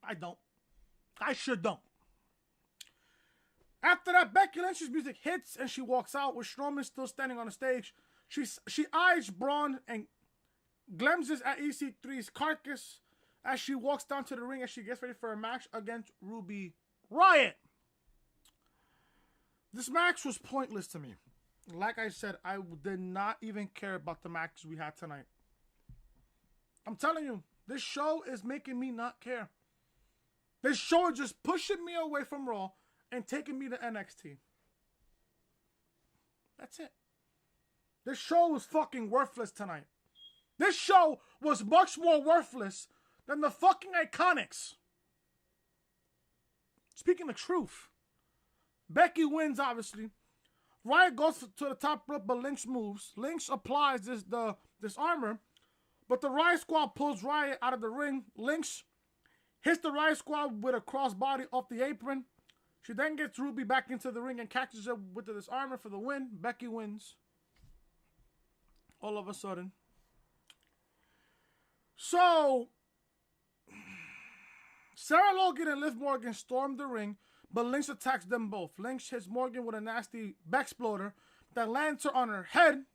I don't. I sure don't. After that, Becky Lynch's music hits and she walks out with Strowman still standing on the stage. She eyes Braun and glimpses at EC3's carcass as she walks down to the ring as she gets ready for a match against Ruby Riott. This match was pointless to me. Like I said, I did not even care about the matches we had tonight. I'm telling you, this show is making me not care. This show is just pushing me away from Raw and taking me to NXT. That's it. This show was fucking worthless tonight. This show was much more worthless than the fucking Iconics. Speaking the truth. Becky wins, obviously. Riott goes to the top rope, but Lynch moves. Lynch applies this armor, but the Riott Squad pulls Riott out of the ring. Lynch hits the Riott Squad with a crossbody off the apron. She then gets Ruby back into the ring and catches her with this armor for the win. Becky wins. All of a sudden. So, Sarah Logan and Liv Morgan storm the ring, but Lynch attacks them both. Lynch hits Morgan with a nasty backsploder that lands her on her head.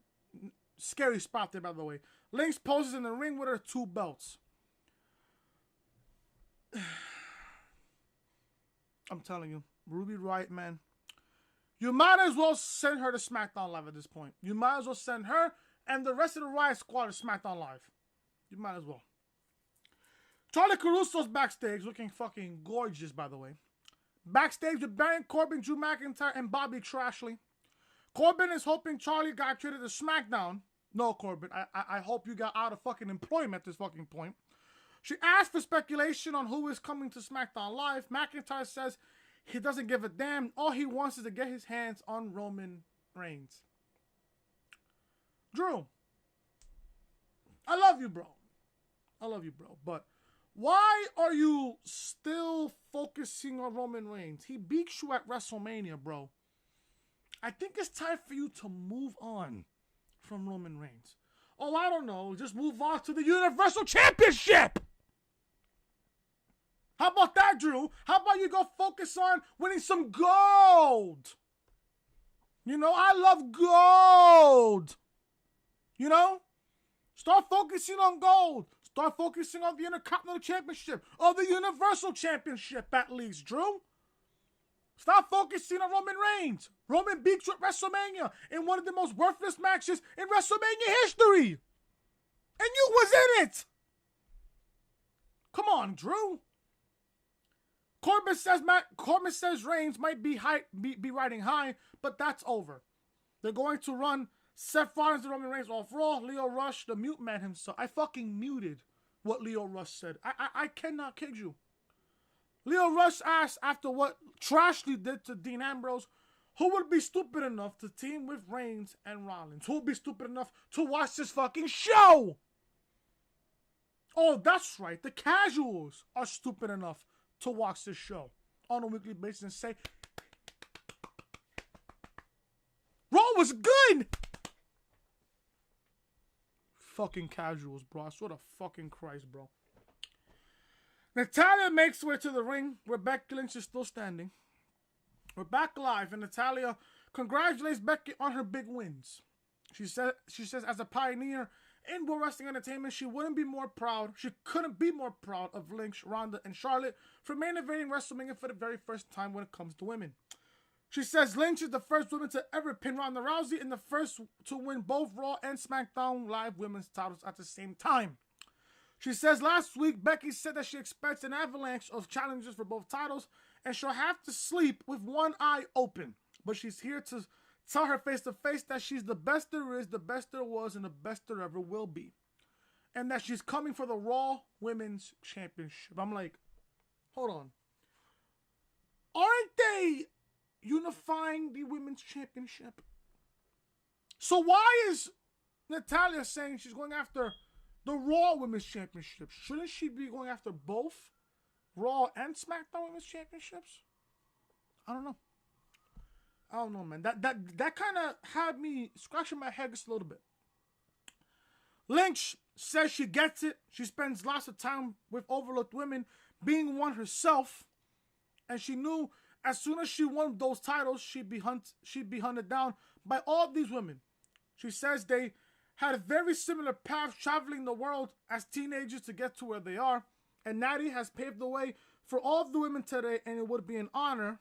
Scary spot there, by the way. Lynch poses in the ring with her 2 belts. I'm telling you, Ruby Riott, man. You might as well send her to SmackDown Live at this point. You might as well send her and the rest of the Riott Squad to SmackDown Live. You might as well. Charlie Caruso's backstage, looking fucking gorgeous, by the way. Backstage with Baron Corbin, Drew McIntyre, and Bobby Trashley. Corbin is hoping Charlie got traded to SmackDown. No, Corbin, I hope you got out of fucking employment at this fucking point. She asked for speculation on who is coming to SmackDown Live. McIntyre says he doesn't give a damn. All he wants is to get his hands on Roman Reigns. Drew, I love you, bro. I love you, bro. But why are you still focusing on Roman Reigns? He beat you at WrestleMania, bro. I think it's time for you to move on from Roman Reigns. Oh, I don't know. Just move on to the Universal Championship. How about that, Drew? How about you go focus on winning some gold? You know, I love gold. You know? Start focusing on gold. Start focusing on the Intercontinental Championship or the Universal Championship at least, Drew. Stop focusing on Roman Reigns. Roman beat you at WrestleMania in one of the most worthless matches in WrestleMania history. And you was in it. Come on, Drew. Corbin says Reigns might be riding high, but that's over. They're going to run Seth Rollins and Roman Reigns off Raw. Leo Rush, the mute man himself. I fucking muted what Leo Rush said. I cannot kid you. Leo Rush asked after what Trashley did to Dean Ambrose, who would be stupid enough to team with Reigns and Rollins? Who would be stupid enough to watch this fucking show? Oh, that's right. The casuals are stupid enough to watch this show on a weekly basis and say, Raw was good. Fucking casuals, bro. I swear to fucking Christ, bro. Natalya makes her way to the ring where Becky Lynch is still standing. We're back live, and Natalya congratulates Becky on her big wins. She says, as a pioneer in World Wrestling Entertainment, she couldn't be more proud of Lynch, Ronda, and Charlotte for main eventing WrestleMania for the very first time when it comes to women. She says Lynch is the first woman to ever pin Ronda Rousey and the first to win both Raw and SmackDown Live women's titles at the same time. She says last week, Becky said that she expects an avalanche of challenges for both titles, and she'll have to sleep with one eye open. But she's here to tell her face to face that she's the best there is, the best there was, and the best there ever will be. And that she's coming for the Raw Women's Championship. I'm like, hold on. Aren't they unifying the Women's Championship? So why is Natalya saying she's going after the Raw Women's Championship? Shouldn't she be going after both Raw and SmackDown Women's Championships? I don't know, man. That kind of had me scratching my head just a little bit. Lynch says she gets it. She spends lots of time with overlooked women, being one herself, and she knew as soon as she won those titles, she'd be hunted down by all these women. She says they had very similar paths traveling the world as teenagers to get to where they are, and Natty has paved the way for all of the women today, and it would be an honor.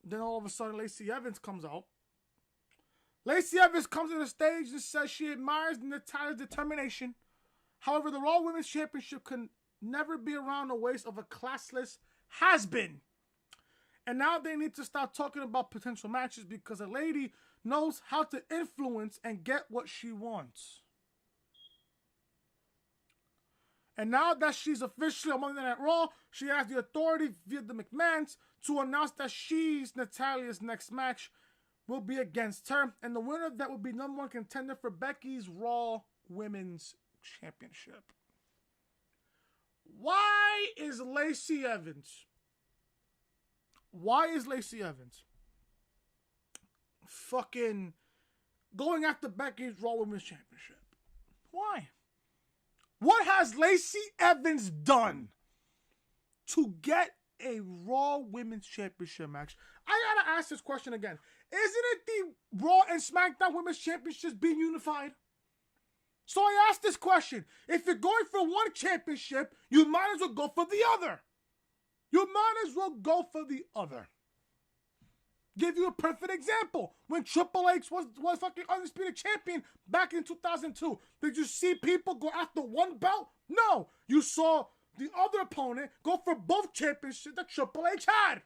Then all of a sudden, Lacey Evans comes out. Lacey Evans comes to the stage and says she admires Natalya's determination. However, the Raw Women's Championship can never be around the waist of a classless has-been. And now they need to stop talking about potential matches because a lady knows how to influence and get what she wants. And now that she's officially on Monday Night Raw, she has the authority via the McMahons to announce that Natalya's next match will be against her. And the winner that will be number one contender for Becky's Raw Women's Championship. Why is Lacey Evans fucking going after Becky's Raw Women's Championship? Why? What has Lacey Evans done to get a Raw Women's Championship match? I gotta ask this question again. Isn't it the Raw and SmackDown Women's Championships being unified? So I ask this question. If you're going for one championship, you might as well go for the other. Give you a perfect example. When Triple H was fucking undisputed champion back in 2002, did you see people go after one belt? No. You saw the other opponent go for both championships that Triple H had.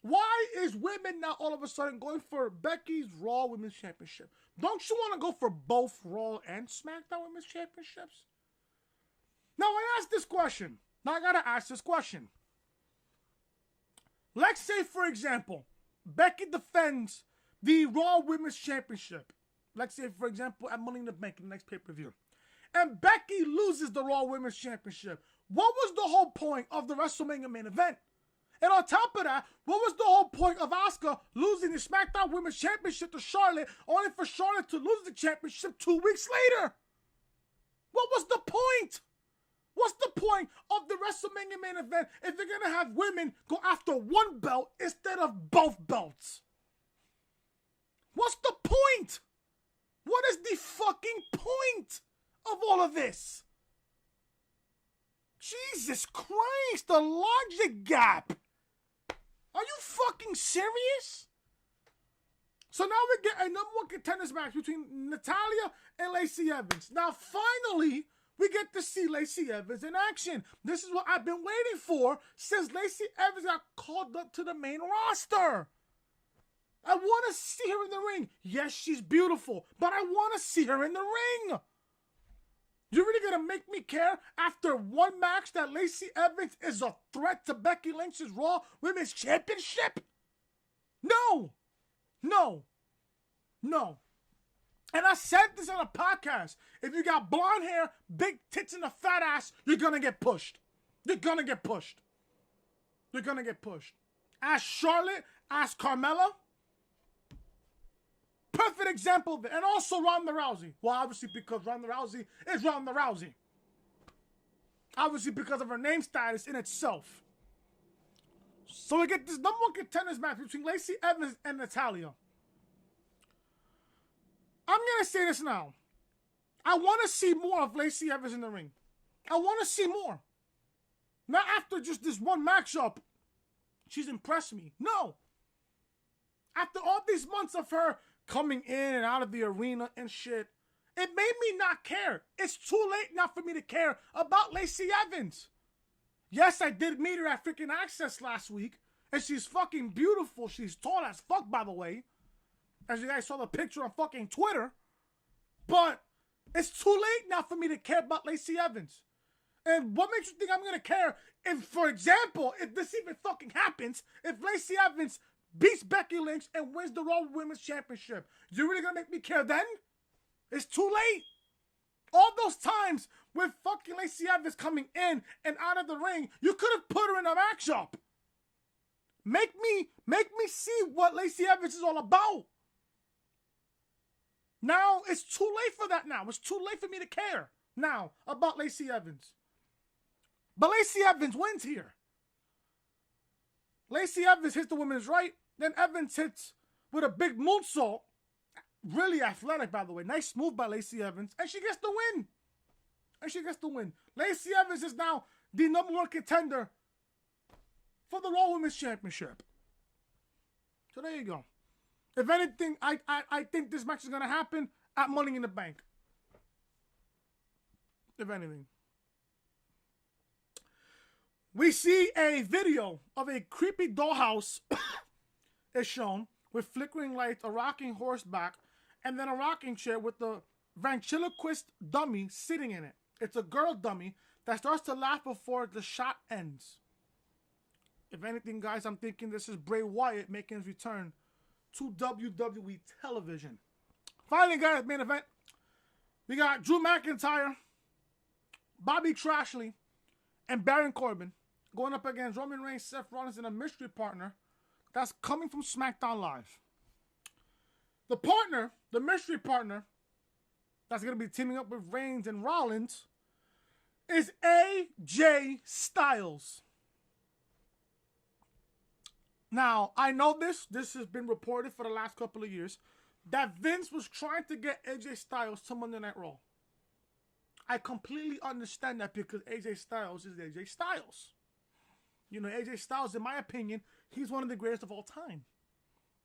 Why is women now all of a sudden going for Becky's Raw Women's Championship? Don't you want to go for both Raw and SmackDown Women's Championships? Now I ask this question. Now I gotta ask this question. Let's say, for example, Becky defends the Raw Women's Championship. Let's say, for example, at Money in the Bank in the next pay-per-view. And Becky loses the Raw Women's Championship. What was the whole point of the WrestleMania main event? And on top of that, what was the whole point of Asuka losing the SmackDown Women's Championship to Charlotte, only for Charlotte to lose the championship 2 weeks later? What was the point? What's the point of the WrestleMania main event if you're going to have women go after one belt instead of both belts? What's the point? What is the fucking point of all of this? Jesus Christ, the logic gap. Are you fucking serious? So now we get a number one contenders match between Natalya and Lacey Evans. Now finally, we get to see Lacey Evans in action. This is what I've been waiting for since Lacey Evans got called up to the main roster. I want to see her in the ring. Yes, she's beautiful, but I want to see her in the ring. You're really going to make me care after one match that Lacey Evans is a threat to Becky Lynch's Raw Women's Championship? No. And I said this on a podcast. If you got blonde hair, big tits, and a fat ass, you're going to get pushed. Ask Charlotte, ask Carmella. Perfect example of it. And also Ronda Rousey. Well, obviously because Ronda Rousey is Ronda Rousey. Obviously because of her name status in itself. So we get this number one contenders match between Lacey Evans and Natalya. I'm going to say this now. I want to see more of Lacey Evans in the ring. I want to see more. Not after just this one matchup, she's impressed me. No. After all these months of her coming in and out of the arena and shit, it made me not care. It's too late now for me to care about Lacey Evans. Yes, I did meet her at freaking Access last week, and she's fucking beautiful. She's tall as fuck, by the way. As you guys saw the picture on fucking Twitter. But it's too late now for me to care about Lacey Evans. And what makes you think I'm going to care if, for example, if this even fucking happens, if Lacey Evans beats Becky Lynch and wins the Raw Women's Championship? You really going to make me care then? It's too late. All those times with fucking Lacey Evans coming in and out of the ring, you could have put her in a matchup. Make me see what Lacey Evans is all about. Now, it's too late for that now. It's too late for me to care now about Lacey Evans. But Lacey Evans wins here. Lacey Evans hits the women's right. Then Evans hits with a big moonsault. Really athletic, by the way. Nice move by Lacey Evans. And she gets the win. Lacey Evans is now the number one contender for the Raw Women's Championship. So there you go. If anything, I think this match is going to happen at Money in the Bank. If anything. We see a video of a creepy dollhouse is shown with flickering lights, a rocking horseback, and then a rocking chair with the ventriloquist dummy sitting in it. It's a girl dummy that starts to laugh before the shot ends. If anything, guys, I'm thinking this is Bray Wyatt making his return to WWE television. Finally, guys, main event. We got Drew McIntyre, Bobby Trashley, and Baron Corbin going up against Roman Reigns, Seth Rollins, and a mystery partner that's coming from Smackdown Live. The mystery partner that's going to be teaming up with Reigns and Rollins is AJ Styles. Now, I know this has been reported for the last couple of years, that Vince was trying to get AJ Styles to Monday Night Raw. I completely understand that because AJ Styles is AJ Styles. You know, AJ Styles, in my opinion, he's one of the greatest of all time.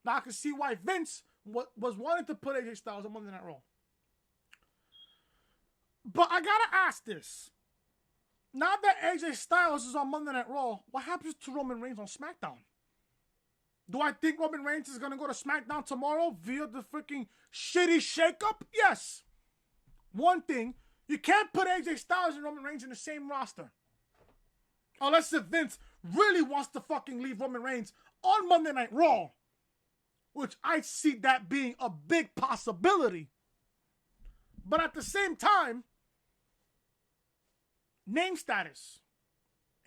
Now, I can see why Vince was wanting to put AJ Styles on Monday Night Raw. But I gotta ask this. Now that AJ Styles is on Monday Night Raw, what happens to Roman Reigns on SmackDown? Do I think Roman Reigns is going to go to SmackDown tomorrow via the freaking shitty shakeup? Yes. One thing, you can't put AJ Styles and Roman Reigns in the same roster. Unless if Vince really wants to fucking leave Roman Reigns on Monday Night Raw. Which I see that being a big possibility. But at the same time, name status.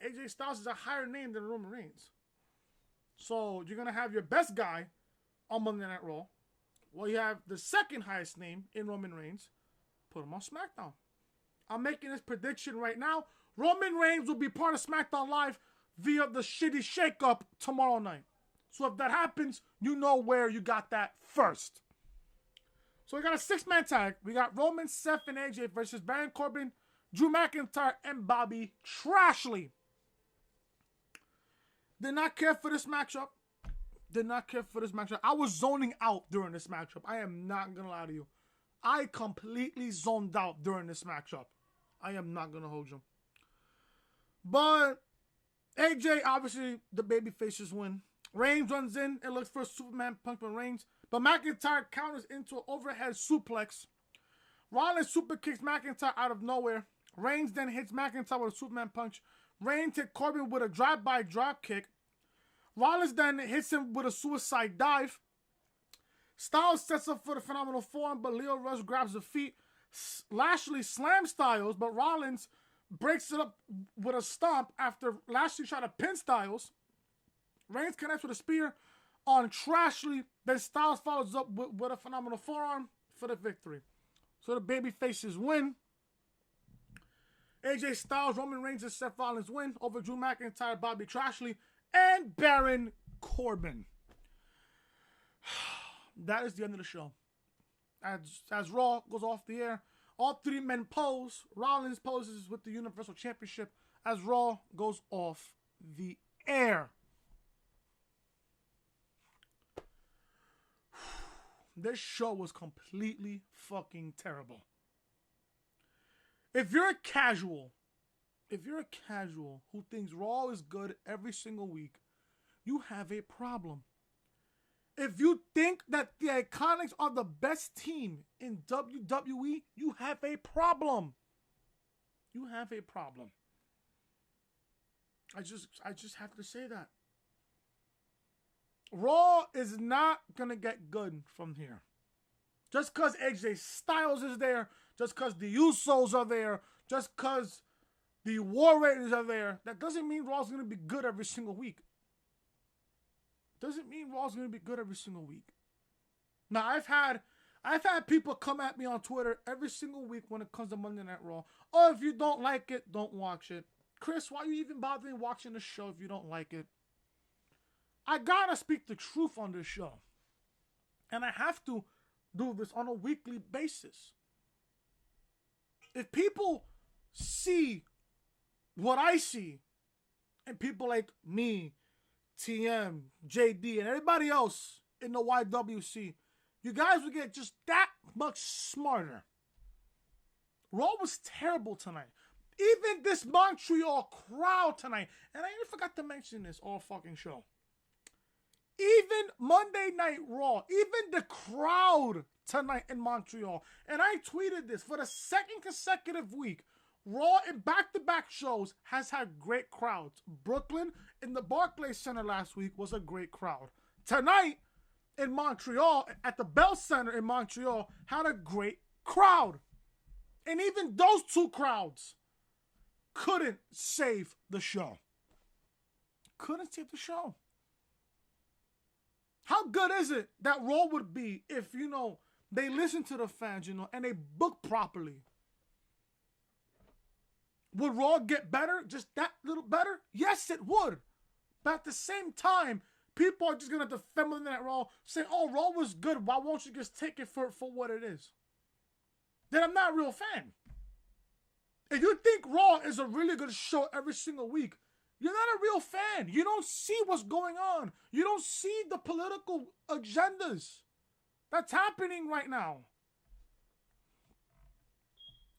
AJ Styles is a higher name than Roman Reigns. So you're going to have your best guy on Monday Night Raw. Well, you have the second highest name in Roman Reigns. Put him on SmackDown. I'm making this prediction right now. Roman Reigns will be part of SmackDown Live via the shitty shakeup tomorrow night. So if that happens, you know where you got that first. So we got a 6-man tag. We got Roman, Seth, and AJ versus Baron Corbin, Drew McIntyre, and Bobby Trashley. Did not care for this matchup. I was zoning out during this matchup. I am not going to lie to you. I completely zoned out during this matchup. I am not going to hold you. But AJ, obviously, the babyfaces win. Reigns runs in and looks for a Superman punch by Reigns. But McIntyre counters into an overhead suplex. Rollins super kicks McIntyre out of nowhere. Reigns then hits McIntyre with a Superman punch. Reigns hit Corbin with a drive-by drop kick. Rollins then hits him with a suicide dive. Styles sets up for the phenomenal forearm, but Leo Rush grabs the feet. Lashley slams Styles, but Rollins breaks it up with a stomp after Lashley tried to pin Styles. Reigns connects with a spear on Trashley. Then Styles follows up with a phenomenal forearm for the victory. So the babyfaces win. AJ Styles, Roman Reigns, and Seth Rollins win over Drew McIntyre, Bobby Trashley, and Baron Corbin. That is the end of the show. As Raw goes off the air, all three men pose. Rollins poses with the Universal Championship as Raw goes off the air. This show was completely fucking terrible. If you're a casual If you're a casual who thinks Raw is good every single week, you have a problem. If you think that the Iconics are the best team in WWE, you have a problem. You have a problem. I just have to say that. Raw is not going to get good from here. Just because AJ Styles is there, just because the Usos are there, just because the War Raiders are there, that doesn't mean Raw's going to be good every single week. Doesn't mean Raw's going to be good every single week. Now, I've had people come at me on Twitter every single week when it comes to Monday Night Raw. Oh, if you don't like it, don't watch it. Chris, why are you even bothering watching the show if you don't like it? I gotta speak the truth on this show. And I have to do this on a weekly basis. If people see what I see, and people like me, TM, JD, and everybody else in the YWC, you guys will get just that much smarter. Raw was terrible tonight. Even this Montreal crowd tonight, and I even forgot to mention this all fucking show. Even Monday Night Raw, even the crowd tonight in Montreal, and I tweeted this, for the second consecutive week, Raw in back-to-back shows has had great crowds. Brooklyn in the Barclays Center last week was a great crowd. Tonight in Montreal, at the Bell Center in Montreal, had a great crowd. And even those two crowds couldn't save the show. Couldn't save the show. How good is it that Raw would be if, they listen to the fans, and they book properly? Would Raw get better? Just that little better? Yes, it would. But at the same time, people are just going to defend Monday Night Raw, saying, oh, Raw was good. Why won't you just take it for what it is? Then I'm not a real fan. If you think Raw is a really good show every single week, you're not a real fan. You don't see what's going on. You don't see the political agendas that's happening right now.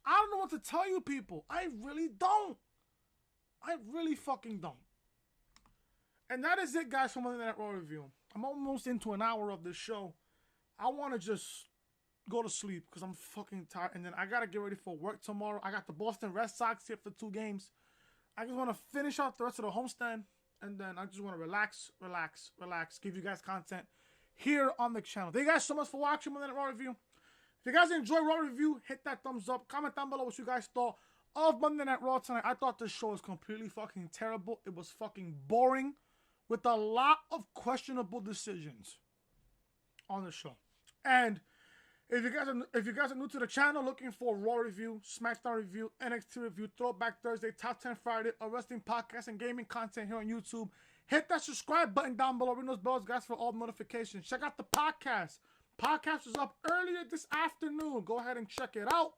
I don't know what to tell you people. I really don't. I really fucking don't. And that is it, guys, for Monday Night Raw review. I'm almost into an hour of this show. I want to just go to sleep because I'm fucking tired. And then I got to get ready for work tomorrow. I got the Boston Red Sox here for 2 games. I just want to finish out the rest of the homestand. And then I just want to relax, give you guys content here on the channel. Thank you guys so much for watching Monday Night Raw review. If you guys enjoy Raw review, hit that thumbs up. Comment down below what you guys thought of Monday Night Raw tonight. I thought this show was completely fucking terrible. It was fucking boring with a lot of questionable decisions on the show. And if you guys are new to the channel, looking for Raw review, Smackdown review, NXT review, Throwback Thursday, Top 10 Friday, a wrestling podcast, and gaming content here on YouTube, hit that subscribe button down below. Ring those bells, guys, for all notifications. Check out the podcast. Podcast was up earlier this afternoon. Go ahead and check it out.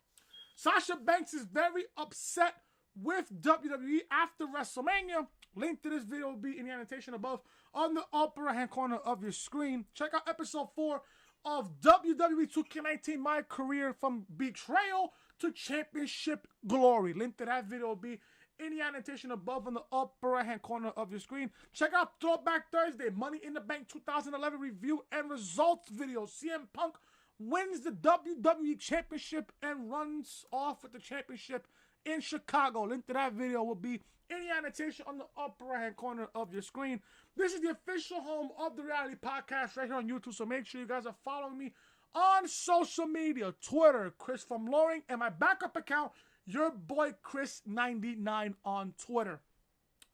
Sasha Banks is very upset with WWE after WrestleMania. Link to this video will be in the annotation above on the upper right-hand corner of your screen. Check out episode 4 of WWE 2K19, My Career from Betrayal to Championship Glory. Link to that video will be in the annotation above on the upper right-hand corner of your screen. Check out Throwback Thursday, Money in the Bank 2011 review and results video. CM Punk wins the WWE Championship and runs off with the championship in Chicago. Link to that video will be in the annotation on the upper right-hand corner of your screen. This is the official home of the Reality Podcast right here on YouTube, so make sure you guys are following me on social media. Twitter, Chris from Loring, and my backup account, your boy Chris99 on Twitter.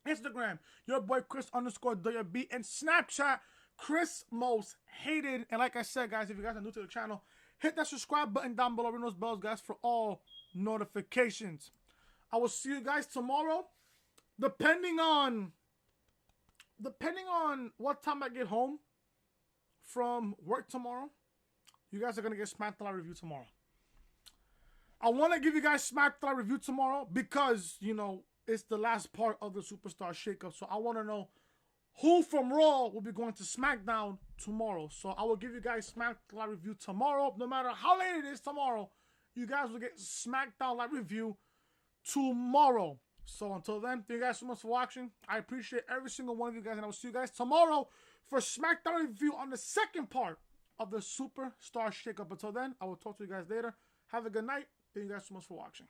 Instagram, your boy Chris_WB, and Snapchat, Chris Most Hated. And like I said, guys, if you guys are new to the channel, hit that subscribe button down below. Ring those bells, guys, for all notifications. I will see you guys tomorrow. Depending on what time I get home from work tomorrow, you guys are going to get Smackdown review tomorrow. I want to give you guys Smackdown review tomorrow because, it's the last part of the Superstar Shakeup. So I want to know who from Raw will be going to SmackDown tomorrow. So I will give you guys Smackdown review tomorrow. No matter how late it is tomorrow, you guys will get Smackdown live review tomorrow. So until then, thank you guys so much for watching. I appreciate every single one of you guys, and I will see you guys tomorrow for Smackdown review on the second part of the Superstar Shakeup. Until then, I will talk to you guys later. Have a good night. Thank you guys so much for watching.